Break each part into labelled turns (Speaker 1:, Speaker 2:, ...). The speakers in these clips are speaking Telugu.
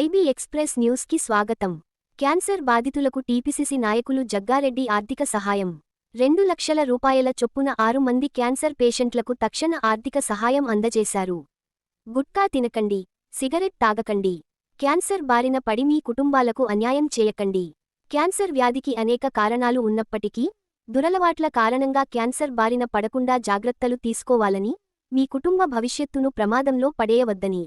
Speaker 1: ఐబీ ఎక్స్ప్రెస్ న్యూస్ కి స్వాగతం. క్యాన్సర్ బాధితులకు టీపీసీసీ నాయకులు జగ్గారెడ్డి ఆర్థిక సహాయం. 2 లక్షల రూపాయల చొప్పున 6 మంది క్యాన్సర్ పేషెంట్లకు తక్షణ ఆర్థిక సహాయం అందజేశారు. గుట్కా తినకండి, సిగరెట్ తాగకండి, క్యాన్సర్ బారిన పడి మీ కుటుంబాలకు అన్యాయం చేయకండి. క్యాన్సర్ వ్యాధికి అనేక కారణాలు ఉన్నప్పటికీ దురలవాట్ల కారణంగా క్యాన్సర్ బారిన పడకుండా జాగ్రత్తలు తీసుకోవాలని, మీ కుటుంబ భవిష్యత్తును ప్రమాదంలో పడేయవద్దని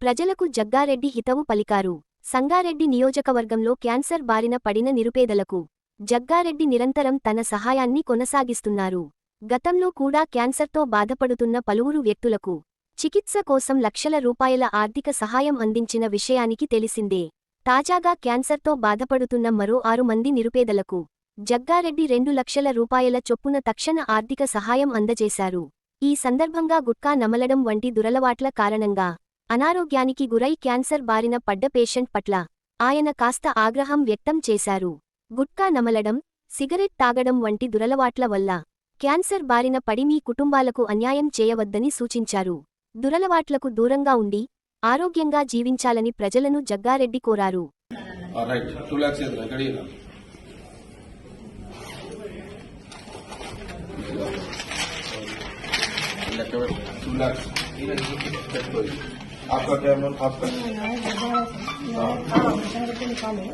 Speaker 1: ప్రజలకు జగ్గారెడ్డి హితవు పలికారు. సంగారెడ్డి నియోజకవర్గంలో క్యాన్సర్ బారిన పడిన నిరుపేదలకు జగ్గారెడ్డి నిరంతరం తన సహాయాన్ని కొనసాగిస్తున్నారు. గతంలో కూడా క్యాన్సర్తో బాధపడుతున్న పలువురు వ్యక్తులకు చికిత్స కోసం లక్షల రూపాయల ఆర్థిక సహాయం అందించిన విషయానికి తెలిసిందే. తాజాగా క్యాన్సర్తో బాధపడుతున్న మరో 6 మంది నిరుపేదలకు జగ్గారెడ్డి 2 లక్షల రూపాయల చొప్పున తక్షణ ఆర్థిక సహాయం అందజేశారు. ఈ సందర్భంగా గుట్కా నమలడం వంటి దురలవాట్ల కారణంగా అనారోగ్యానికి గురై క్యాన్సర్ బారిన పడ్డ పేషెంట్ పట్ల ఆయన కాస్త ఆగ్రహం వ్యక్తం చేశారు. గుట్కా నమలడం, సిగరెట్ తాగడం వంటి దురలవాట్ల వల్ల క్యాన్సర్ బారిన పడి మీ కుటుంబాలకు అన్యాయం చేయవద్దని సూచించారు. దురలవాట్లకు దూరంగా ఉండి ఆరోగ్యంగా జీవించాలని ప్రజలను జగ్గారెడ్డి కోరారు.
Speaker 2: आपका क्या मन आपका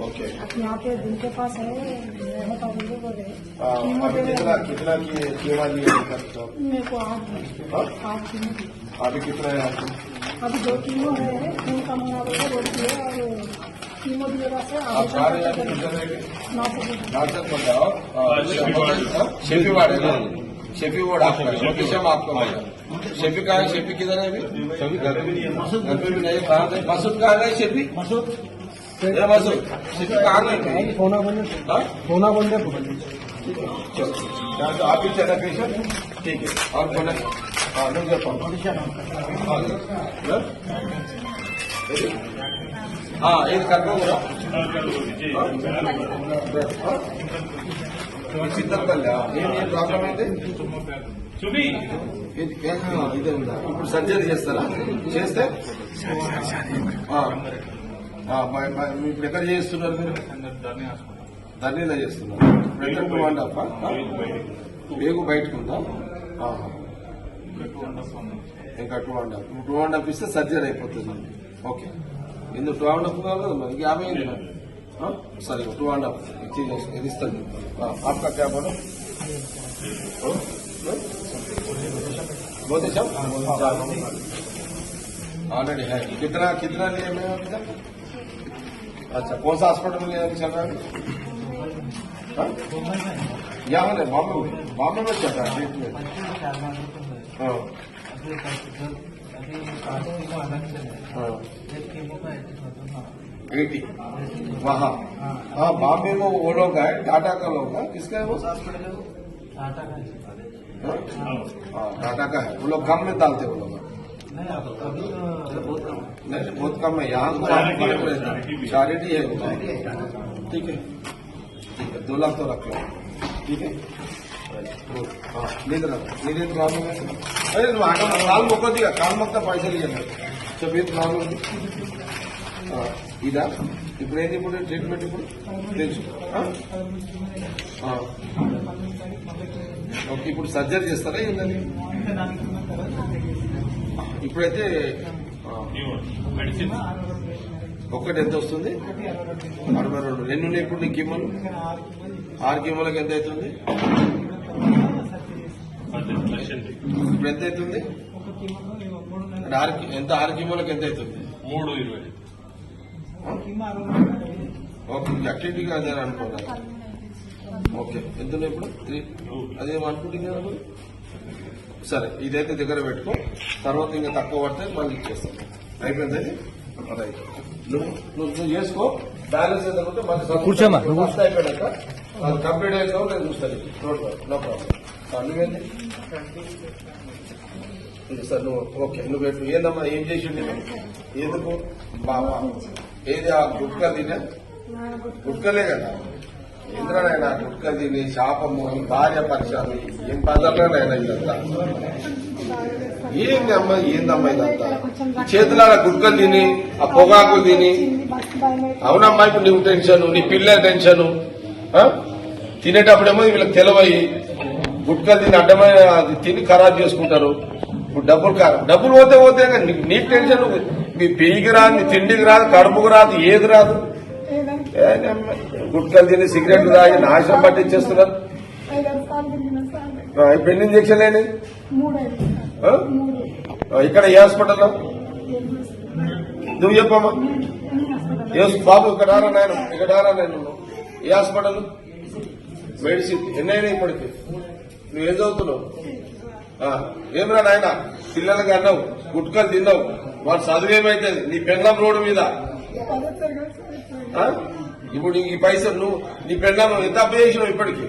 Speaker 2: ओके
Speaker 3: यहाँ पे दिन के पास है
Speaker 2: कितना की सेवा लिया
Speaker 3: मेरे को आज
Speaker 2: अभी कितना है आपको?
Speaker 3: अभी 2 कीमो है, खून का मंगा है और कीमो की वजह से
Speaker 2: आप खा रहे हैं नाटक बताओ शेफी वार्ड है ना, शेफी वार्ड आपका लोकेशन आपका भाई शेफी का है. शेफी किधर है अभी? घर पे भी नहीं. कहाँ गए मसूद? कहाँ गए शेफी? मसूद शेफी कहाँ गए?
Speaker 3: फोना बंद
Speaker 2: चलो आप ही चला पेशेंट ठीक है. और बोले हाँ ये करना बोला చిత్తపల్లి ఏం ప్రాబ్లం అయితే ఇదే ఉందా? ఇప్పుడు సర్జరీ చేస్తారా? చేస్తే ఇప్పుడు ఎక్కడ చేస్తున్నారు మీరు? ధర్నీలో చేస్తున్నారు. ఇప్పుడు 2.5 వేగు బయటకు ఉందా? ఇంకా 2.5 ఇస్తే సర్జరీ అయిపోతుంది. ఓకే ఇందుకు 2.5 కావాలి కదా మరి 50 అయింది మరి. सर 2.5 इस्तान आपका क्या बोलो बहुत अच्छा ऑलरेडी है. कितना लिए मैं अभी तक? अच्छा कौन सा हॉस्पिटल में चल रहा है? यहाँ है बॉम्बे में चल रहा है ट्रीटमेंट. हाँ 80 वहाँ हाँ बॉम्बे में वो लोग है, टाटा का लोग है. किसका है वो? टाटा का है. वो लोग कम में डालते वो लोग नहीं बहुत कम है. यहाँ तो चैरिटी है ठीक है 2 लाख तो रख लो ठीक है. हाँ नहीं प्रॉब्लम है. अरे काल मोक दिया काल मोक्ता पैसा लिया सब ये प्रॉब्लम ఇదా? ఇప్పుడు ఏంది? ఇప్పుడు ట్రీట్మెంట్ ఇప్పుడు తెలుసు. ఓకే ఇప్పుడు సర్జరీ చేస్తారా ఏంటని? ఇప్పుడైతే ఒక్కటి ఎంత వస్తుంది? 62. 2 ఉన్నాయి ఇప్పుడు నీకు కీమోలు. 6 కీమోలకు ఎంత అవుతుంది? ఇప్పుడు ఎంత అవుతుంది? ఎంత 6 కీమోలకు ఎంత అవుతుంది?
Speaker 4: 3.20.
Speaker 2: ఓకే యాక్టివిటీగా అదే అనుకున్నారు. ఓకే ఎంత ఇప్పుడు 3 అదేం అనుకుంటున్నారు? సరే ఇదైతే దగ్గర పెట్టుకో. తర్వాత ఇంకా తక్కువ పడితే మళ్ళీ ఇచ్చేస్తాం. అయిపోయింది రైట్. నువ్వు చేసుకో. బ్యాలెన్స్ ఏదంటే మళ్ళీ అయిపోయాక అది కంప్లీట్ అయ్యాక నేను చూస్తాను. No problem. నువ్వేంది సార్ నువ్వు ఓకే నువ్వు పెట్టు. ఏందమ్మా ఏం చేసిండు ఎందుకు బాబా? ఏది ఆ గుట్కా తినే గుట్కలే కదా ఇంద్రనైనా గుట్క తిని శాపము భార్య పక్షాలు ఏం పదలనైనా ఇదంతా ఏందమ్మా ఇదంతా చేతుల గుడ్కలు తిని ఆ పొగాకులు తిని అవునమ్మా ఇప్పుడు నువ్వు టెన్షన్ నీ పిల్లల టెన్షన్ తినేటప్పుడేమో వీళ్ళకి తెలవయి గుట్కలు తిని అడ్డమైన అది తిని ఖరాబ్ చేసుకుంటారు. ఇప్పుడు డబ్బులు పోతే నీకు టెన్షన్ మీ పెయ్యికి రాదు నీ తిండికి రాదు కడుపుకు రాదు ఏది రాదు. గుట్కలు తిని సిగరెట్లు తాగి నాశనం పట్టించేస్తున్నారు. ఇప్పుడు ఎన్ని ఇంజక్షన్ లేని ఇక్కడ ఏ హాస్పిటల్లో నువ్వు చెప్పమ్మా బాబు ఇక్కడ రారా నాయన ఏ హాస్పిటల్ మెడిసిన్ ఎన్నైనా ఇప్పటికి నువ్వేం చదువుతున్నావు ఏమరా నాయన పిల్లలకి అన్నావు గుట్కలు తిన్నావు వాడు చదువు ఏమైతుంది నీ పెళ్ళం రోడ్డు మీద ఇప్పుడు ఈ పైసలు నువ్వు నీ పెళ్ళం ఎంత అప్పు చేసినావు ఇప్పటికి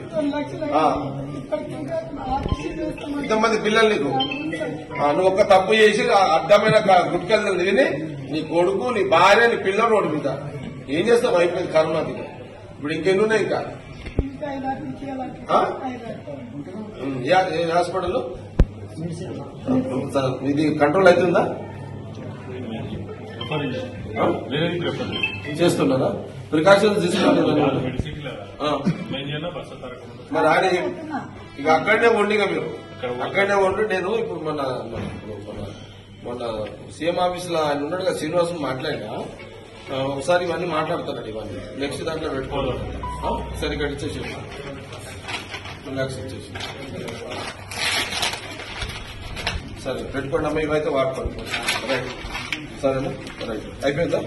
Speaker 2: ఇంతమంది పిల్లలు నీకు నువ్వు ఒక్క తప్పు చేసి అడ్డమైన గుట్కలు తిని నీ కొడుకు నీ భార్య నీ పిల్లలు రోడ్డు మీద ఏం చేస్తావు అయిపోయింది కరోనాది. ఇప్పుడు ఇంకెన్ని ఉన్నాయి ఇంకా హాస్పిటల్ ఇది కంట్రోల్ అవుతుందా చేస్తున్నారా ప్రికాషన్స్ తీసుకుంటున్నారా మరి ఆయన ఇక అక్కడనే వండిగా మీరు అక్కడనే వండి నేను ఇప్పుడు మన సీఎం ఆఫీస్ లో ఆయన ఉన్నాడు కదా శ్రీనివాసం మాట్లాడినా ఒకసారి ఇవన్నీ మాట్లాడుతున్నాడు ఇవన్నీ నెక్స్ట్ దాంట్లో పెట్టుకోవాలి సరే ఇక్కడ ఇచ్చేసి ఇచ్చేసి సరే పెట్టుకోండి అమ్మ ఇవైతే వాడుకోండి రైట్ సరేనా రైట్ అయిపోయిందా